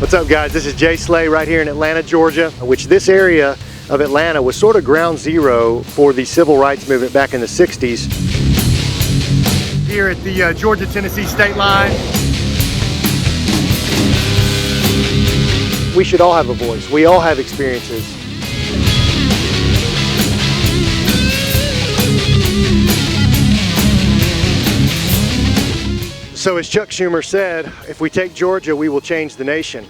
What's up, guys? This is JSlay right here in Atlanta, Georgia, which this area of Atlanta was sort of ground zero for the civil rights movement back in the 60s. Here at the Georgia-Tennessee state line. We should all have a voice. We all have experiences. So as Chuck Schumer said, if we take Georgia, we will change the nation.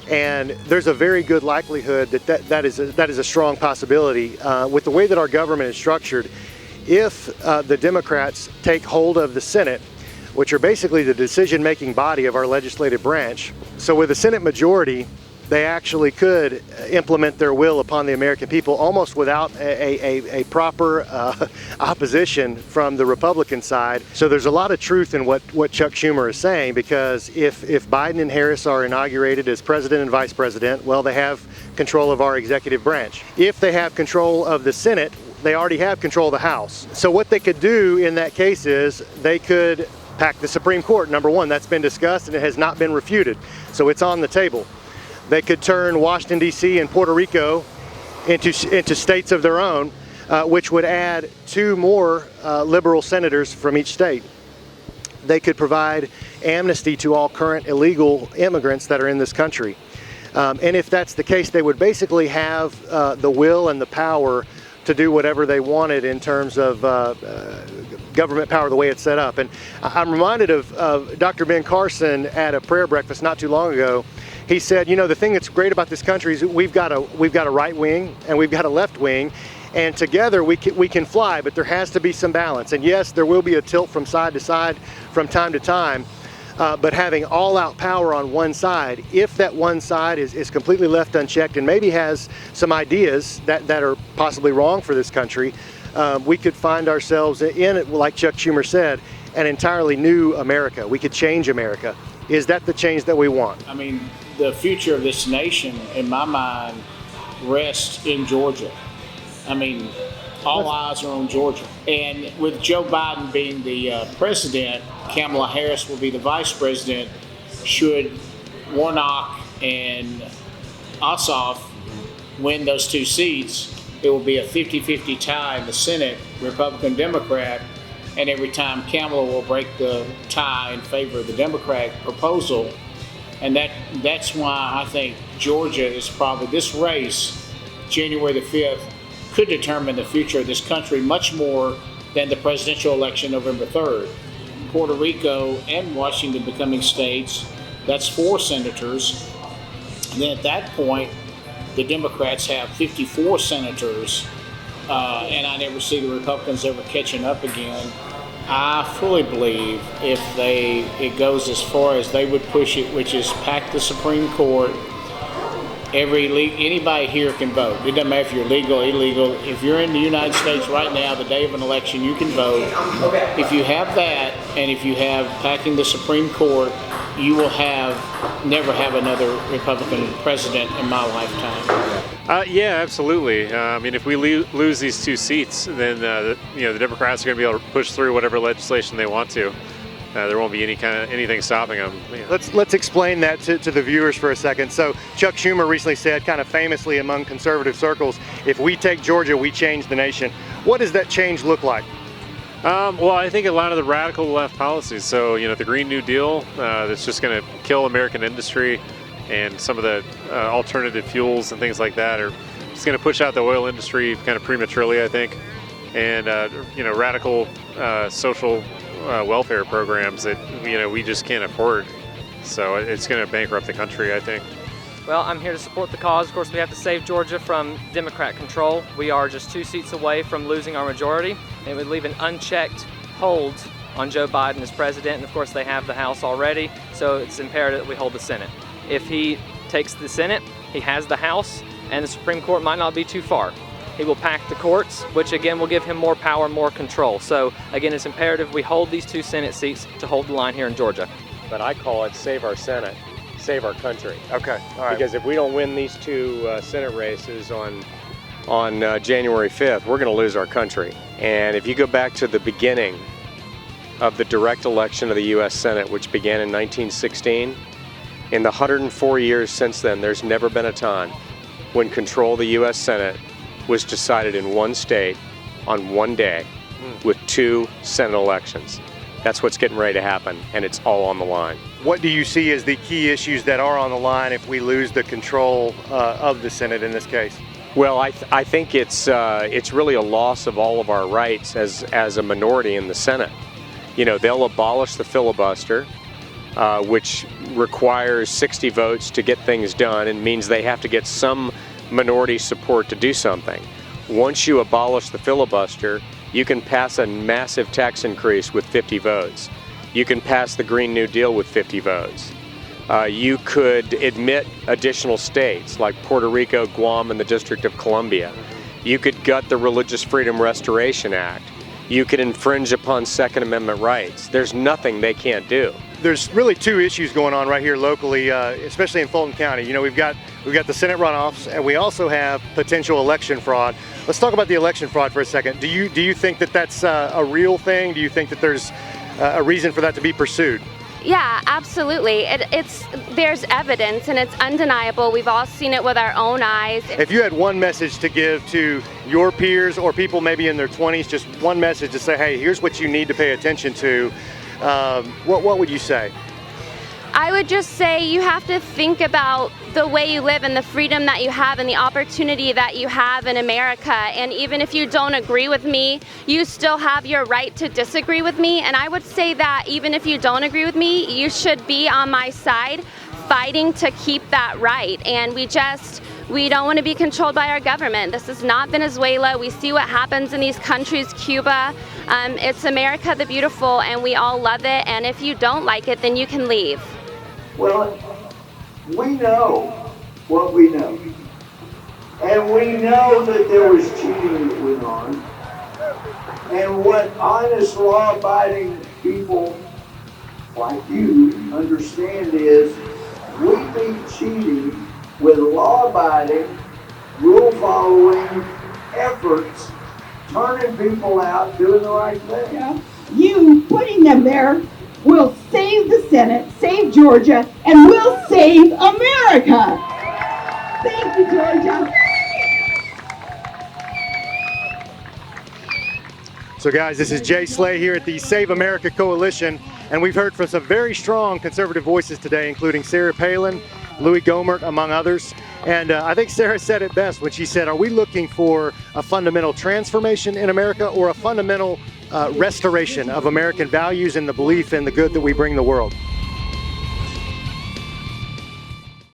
And there's a very good likelihood that is a strong possibility. With the way that our government is structured, if the Democrats take hold of the Senate, which are basically the decision-making body of our legislative branch, so with a Senate majority, they actually could implement their will upon the American people almost without a proper opposition from the Republican side. So there's a lot of truth in what Chuck Schumer is saying, because if Biden and Harris are inaugurated as president and vice president, well, they have control of our executive branch. If they have control of the Senate, they already have control of the House. So what they could do in that case is they could pack the Supreme Court. Number one, that's been discussed and it has not been refuted. So it's on the table. They could turn Washington, D.C. and Puerto Rico into states of their own, which would add 2 more liberal senators from each state. They could provide amnesty to all current illegal immigrants that are in this country. And if that's the case, they would basically have the will and the power to do whatever they wanted in terms of government power, the way it's set up. And I'm reminded of Dr. Ben Carson at a prayer breakfast not too long ago. He said, you know, the thing that's great about this country is we've got a right wing and we've got a left wing, and together we can fly, but there has to be some balance. And yes, there will be a tilt from side to side from time to time, but having all-out power on one side, if that one side is completely left unchecked and maybe has some ideas that are possibly wrong for this country, we could find ourselves in, like Chuck Schumer said, an entirely new America. We could change America. Is that the change that we want? I mean, the future of this nation, in my mind, rests in Georgia. I mean, all eyes are on Georgia. And with Joe Biden being the president, Kamala Harris will be the vice president. Should Warnock and Ossoff win those 2 seats, it will be a 50-50 tie in the Senate, Republican-Democrat. And every time Kamala will break the tie in favor of the Democratic proposal. And that's why I think Georgia is probably, this race, January the 5th, could determine the future of this country much more than the presidential election November 3rd. Puerto Rico and Washington becoming states, that's 4 senators. And then at that point, the Democrats have 54 senators. And I never see the Republicans ever catching up again. I fully believe if it goes as far as they would push it, which is pack the Supreme Court, anybody here can vote. It doesn't matter if you're legal, illegal. If you're in the United States right now, the day of an election, you can vote. If you have that, and if you have packing the Supreme Court, you will never have another Republican president in my lifetime. Yeah, absolutely. I mean, if we lose these 2 seats, then the Democrats are going to be able to push through whatever legislation they want to. There won't be anything stopping them. Yeah. Let's explain that to the viewers for a second. So Chuck Schumer recently said, kind of famously among conservative circles, if we take Georgia, we change the nation. What does that change look like? Well, I think a lot of the radical left policies. So, the Green New Deal, that's just going to kill American industry, and some of the alternative fuels and things like that are just going to push out the oil industry kind of prematurely, I think. And, radical social welfare programs that, we just can't afford. So it's going to bankrupt the country, I think. Well, I'm here to support the cause. Of course, we have to save Georgia from Democrat control. We are just 2 seats away from losing our majority. It would leave an unchecked hold on Joe Biden as president, and of course they have the House already, so it's imperative that we hold the Senate. If he takes the Senate, he has the House, and the Supreme Court might not be too far. He will pack the courts, which again will give him more power, more control. So again, it's imperative we hold these 2 Senate seats to hold the line here in Georgia. But I call it save our Senate, save our country. Okay, all right. Because if we don't win these 2 Senate races on January 5th, we're going to lose our country. And if you go back to the beginning of the direct election of the U.S. Senate, which began in 1916, In the 104 years since then, there's never been a time when control of the U.S. Senate was decided in one state on one day with 2 Senate elections. That's what's getting ready to happen, and it's all on the line. What do you see as the key issues that are on the line if we lose the control of the Senate in this case? Well, I think it's really a loss of all of our rights as a minority in the Senate. You know, they'll abolish the filibuster, which requires 60 votes to get things done and means they have to get some minority support to do something. Once you abolish the filibuster, you can pass a massive tax increase with 50 votes. You can pass the Green New Deal with 50 votes. You could admit additional states like Puerto Rico, Guam, and the District of Columbia. You could gut the Religious Freedom Restoration Act. You could infringe upon Second Amendment rights. There's nothing they can't do. There's really 2 issues going on right here locally, especially in Fulton County. You know, we've got the Senate runoffs, and we also have potential election fraud. Let's talk about the election fraud for a second. Do you think that that's a real thing? Do you think that there's a reason for that to be pursued? Yeah, absolutely. There's evidence, and it's undeniable. We've all seen it with our own eyes. If you had one message to give to your peers or people maybe in their 20s, just one message to say, hey, here's what you need to pay attention to, what would you say? I would just say you have to think about the way you live and the freedom that you have and the opportunity that you have in America. And even if you don't agree with me, you still have your right to disagree with me. And I would say that even if you don't agree with me, you should be on my side fighting to keep that right. And we don't want to be controlled by our government. This is not Venezuela. We see what happens in these countries, Cuba. It's America the Beautiful, and we all love it. And if you don't like it, then you can leave. Well, we know what we know. And we know that there was cheating that went on. And what honest, law-abiding people like you understand is we beat cheating with law-abiding, rule-following efforts, turning people out, doing the right thing. Yeah. You putting them there will save the Senate, save Georgia, and will save America. Thank you, Georgia. So guys, this is JSlay here at the Save America Coalition, and we've heard from some very strong conservative voices today, including Sarah Palin, Louis Gohmert, among others. And I think Sarah said it best when she said, are we looking for a fundamental transformation in America or a fundamental restoration of American values and the belief in the good that we bring the world?